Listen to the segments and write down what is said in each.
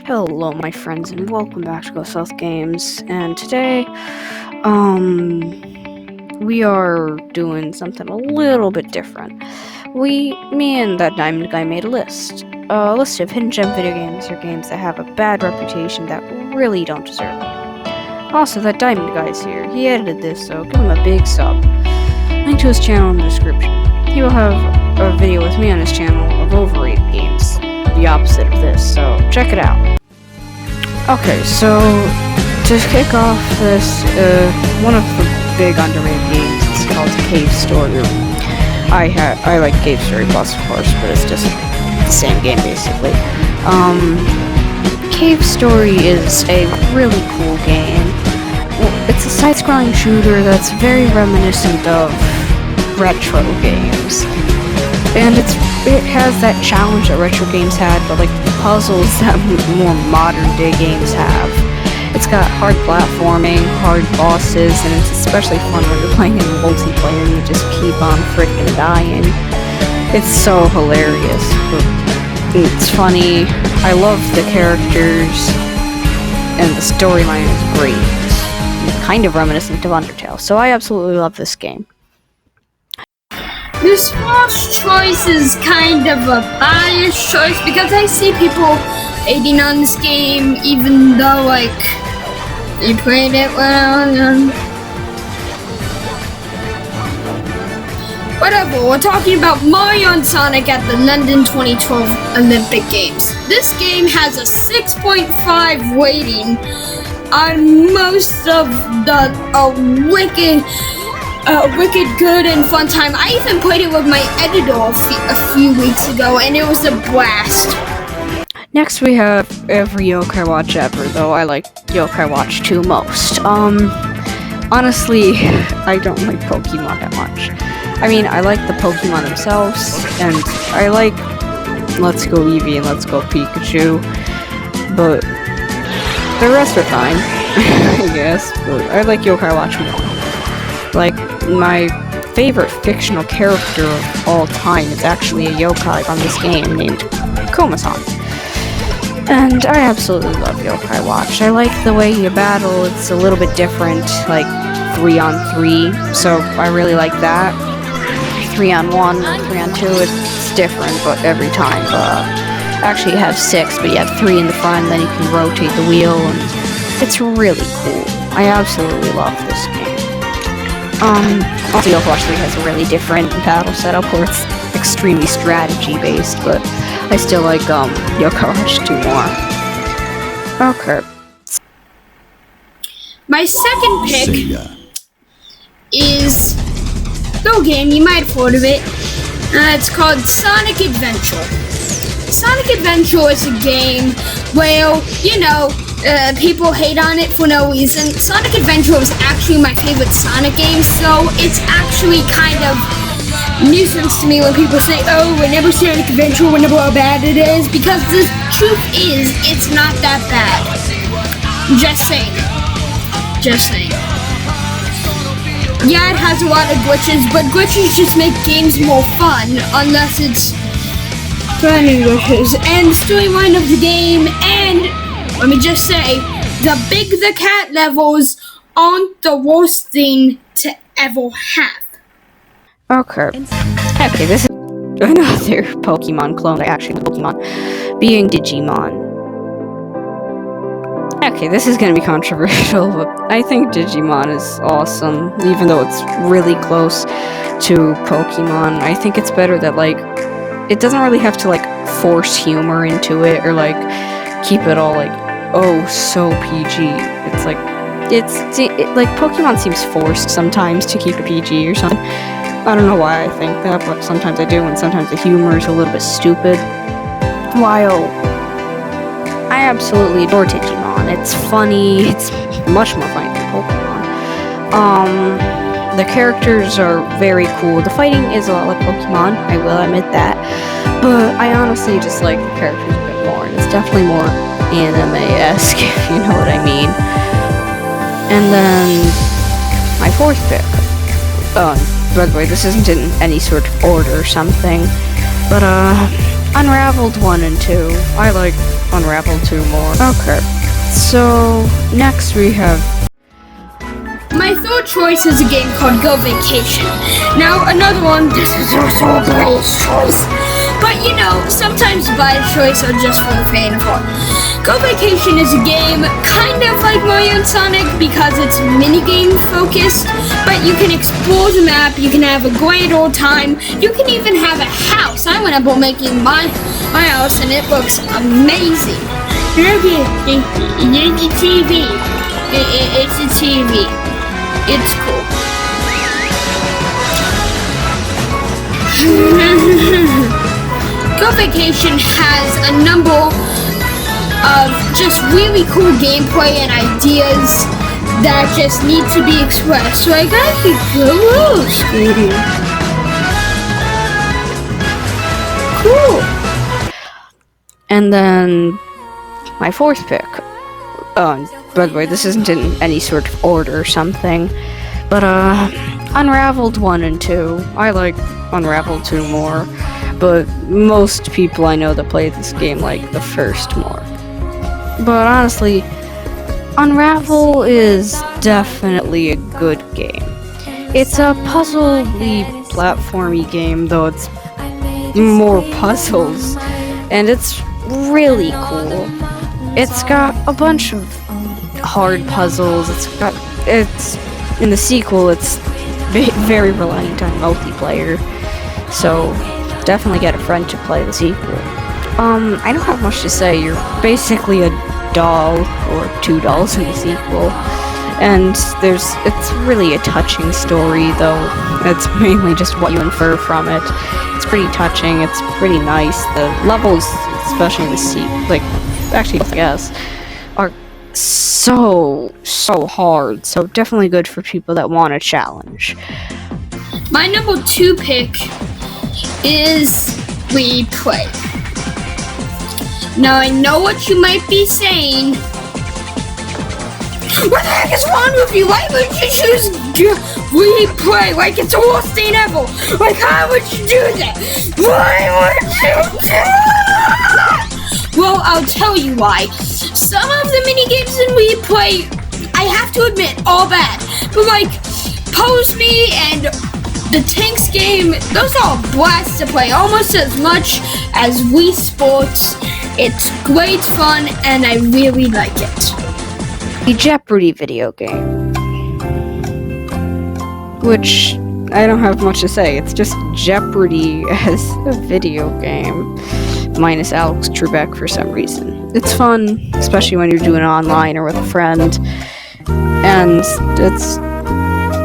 Hello, my friends, and welcome back to Go South Games. And today, we are doing something a little bit different. Me and that diamond guy made a list of hidden gem video games or games that have a bad reputation that really don't deserve it. Also, that diamond guy's here. He edited this, so give him a big sub. Link to his channel in the description. He will have a video with me on his channel of overrated games, the opposite of this, so check it out. Okay, so to kick off this, one of the big underrated games is called Cave Story. I like Cave Story Plus, of course, but it's just the same game basically. Cave Story is a really cool game. It's a side-scrolling shooter that's very reminiscent of retro games, and it has that challenge that retro games had, but like puzzles that more modern day games have. It's got hard platforming, hard bosses, and it's especially fun when you're playing in multiplayer and you just keep on freaking dying. It's so hilarious, but it's funny. I love the characters, and the storyline is great. It's kind of reminiscent of Undertale, so I absolutely love this game. This first choice is kind of a biased choice because I see people hating on this game even though, like, they played it when I was young. Whatever, we're talking about Mario and Sonic at the London 2012 Olympic Games. This game has a 6.5 rating on most of the wicked good and fun time. I even played it with my editor a few weeks ago, and it was a blast. Next we have every Yokai Watch ever, though I like Yokai Watch 2 most. Honestly, I don't like Pokemon that much. I mean, I like the Pokemon themselves, and I like Let's Go Eevee and Let's Go Pikachu, but the rest are fine, I guess, but I like Yokai Watch more. Like, my favorite fictional character of all time is actually a yokai on this game named Komasan. And I absolutely love Yokai Watch. I like the way you battle. It's a little bit different, like 3-on-3, so I really like that. 3-on-1, 3-on-2, it's different, but every time. Actually, you have 6, but you have 3 in the front, and then you can rotate the wheel, and it's really cool. I absolutely love this game. Also, Yokai Watch 3 has a really different battle setup where it's extremely strategy-based, but I still like, Yokai Watch 2 more. Okay. My second pick is no game, you might have heard of it. It's called Sonic Adventure. Sonic Adventure is a game where, people hate on it for no reason. Sonic Adventure is actually my favorite Sonic game, so it's actually kind of nuisance to me when people say, oh, whenever Sonic Adventure, whenever how bad it is, because the truth is, it's not that bad. Just saying. Yeah, it has a lot of glitches, but glitches just make games more fun, unless it's finding glitches. And the storyline of the game, and let me just say, the Big the Cat levels aren't the worst thing to ever have. Okay, this is another Pokemon clone, actually Pokemon, being Digimon. Okay, this is gonna be controversial, but I think Digimon is awesome, even though it's really close to Pokemon. I think it's better that, like, it doesn't really have to, like, force humor into it, or, like, keep it all, like, oh, so PG. It's like, like, Pokemon seems forced sometimes to keep it PG or something. I don't know why I think that, but sometimes I do, and sometimes the humor is a little bit stupid. While I absolutely adore Digimon. It's funny, it's much more funny than Pokemon. The characters are very cool. The fighting is a lot like Pokemon, I will admit that, but I honestly just like the characters a bit more, and it's definitely more anime-esque, if you know what I mean. And then my fourth pick. By the way, this isn't in any sort of order or something, but Unraveled 1 and 2. I like Unraveled 2 more. Okay, so next we have... My third choice is a game called Go Vacation. Now, another one, this is also a biased choice. But you know, sometimes biased choice are just for the faint of heart. Go Vacation is a game kind of like Mario and Sonic because it's minigame focused, but you can explore the map, you can have a great old time, you can even have a house. I went up on making my house and it looks amazing. Look at it, it's a TV. It's a TV. It's cool. Go Vacation has a number of just really cool gameplay and ideas that just need to be expressed. So I gotta go skating. Cool. And then my fourth pick. By the way, this isn't in any sort of order or something, but Unraveled 1 and 2. I like Unraveled 2 more, but most people I know that play this game like the first more. But honestly, Unravel is definitely a good game. It's a puzzle-y, platformy game, though it's more puzzles, and it's really cool. It's got a bunch of hard puzzles. It's in the sequel. It's very reliant on multiplayer, so definitely get a friend to play the sequel. I don't have much to say. You're basically a doll or two dolls in the sequel, and it's really a touching story, though it's mainly just what you infer from it. It's pretty touching. It's pretty nice. The levels, especially in the sequel, actually, I guess, are so hard, so definitely good for people that want a challenge. My number 2 pick is Replay. Now I know what you might be saying. What the heck is wrong with you? Why would you choose Replay like it's the worst thing ever? Like, how would you do that? Why would you do that? Well, I'll tell you why. Some of the minigames in Replay, I have to admit, all bad. But like, Pose Me and the Tanks game, those are a blast to play, almost as much as Wii Sports. It's great fun, and I really like it. The Jeopardy video game, which I don't have much to say. It's just Jeopardy as a video game, minus Alex Trebek for some reason. It's fun, especially when you're doing it online or with a friend, and it's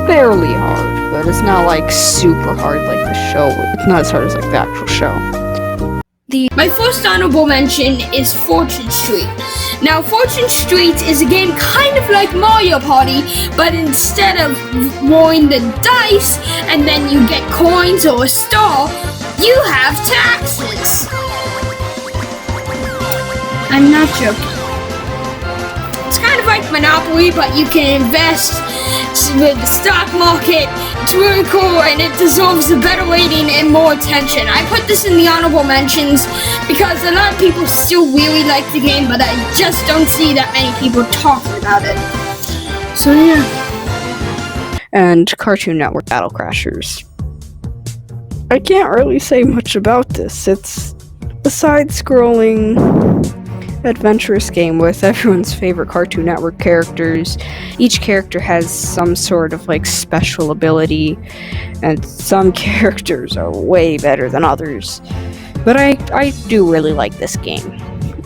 fairly hard, but it's not like super hard like the show. It's not as hard as like the actual show. My first honorable mention is Fortune Street. Now, Fortune Street is a game kind of like Mario Party, but instead of rolling the dice and then you get coins or a star, you have taxes. I'm not joking. It's kind of like Monopoly, but you can invest with the stock market. It's really cool, and it deserves a better rating and more attention. I put this in the honorable mentions because a lot of people still really like the game, but I just don't see that many people talking about it. So yeah. And Cartoon Network Battle Crashers. I can't really say much about this. It's a side-scrolling adventurous game with everyone's favorite Cartoon Network characters. Each character has some sort of like special ability, and some characters are way better than others. But I do really like this game,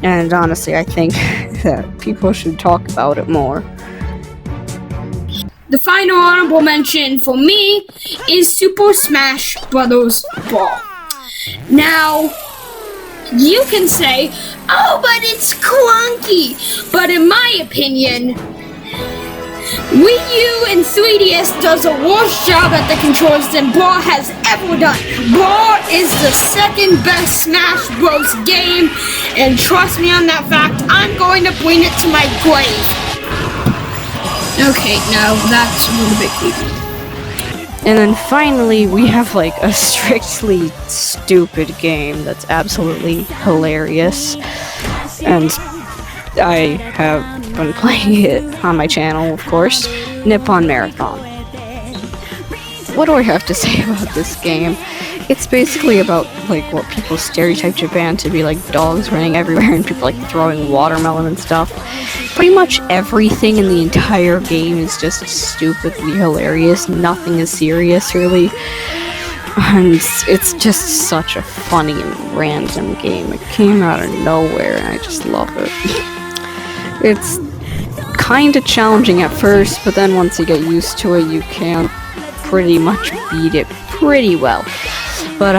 and honestly I think that people should talk about it more. The final honorable mention for me is Super Smash Bros. Brawl. Now, you can say, oh, but it's clunky. But in my opinion, Wii U and 3DS does a worse job at the controls than Brawl has ever done. Brawl is the second best Smash Bros. Game, and trust me on that fact, I'm going to bring it to my grave. Okay, no, that's a little bit creepy. And then finally, we have like a strictly stupid game that's absolutely hilarious. and I have been playing it on my channel, of course, Nippon Marathon. What do I have to say about this game? It's basically about, like, what people stereotype Japan to be, like, dogs running everywhere and people, like, throwing watermelon and stuff. Pretty much everything in the entire game is just stupidly hilarious. Nothing is serious, really. And it's just such a funny and random game. It came out of nowhere, and I just love it. It's kinda challenging at first, but then once you get used to it, you can pretty much beat it pretty well. But,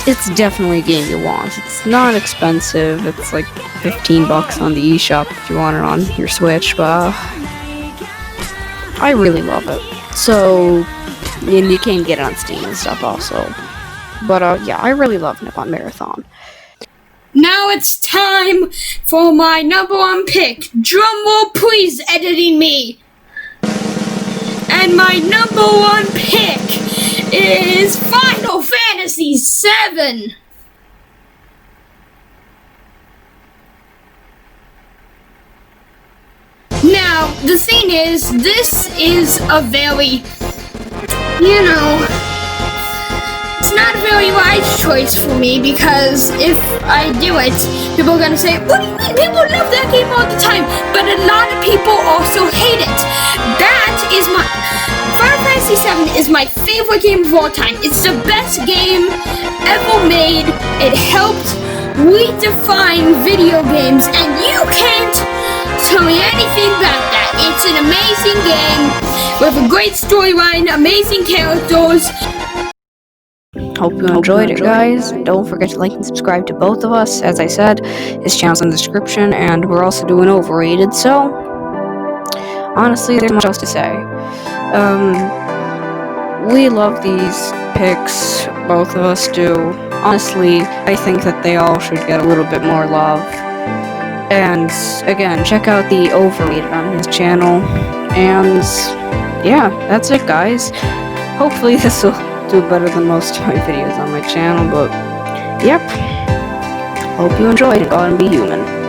it's definitely a game you want. It's not expensive. It's like $15 on the eShop if you want it on your Switch, but I really love it. So, and you can get it on Steam and stuff also. But, yeah, I really love Nippon Marathon. Now it's time for my number one pick. Drumroll please, editing me. And my number one pick is Final Fantasy VII. Now, the thing is, this is a very, it's not a very wise choice for me, because if I do it, people are gonna say, what do you mean? People love that game all the time, but a lot of people also hate it. Final Fantasy VII is my favorite game of all time. It's the best game ever made. It helped redefine video games, and you can't tell me anything about that. It's an amazing game with a great storyline, amazing characters. Hope you enjoyed it, guys. And don't forget to like and subscribe to both of us. As I said, his channel's in the description, and we're also doing Overrated, so honestly, there's much else to say. We love these picks, both of us do. Honestly, I think that they all should get a little bit more love. And again, check out the Overrated on his channel. And yeah, that's it, guys. Hopefully this will do better than most of my videos on my channel, but yep. Hope you enjoyed, and go out and be human.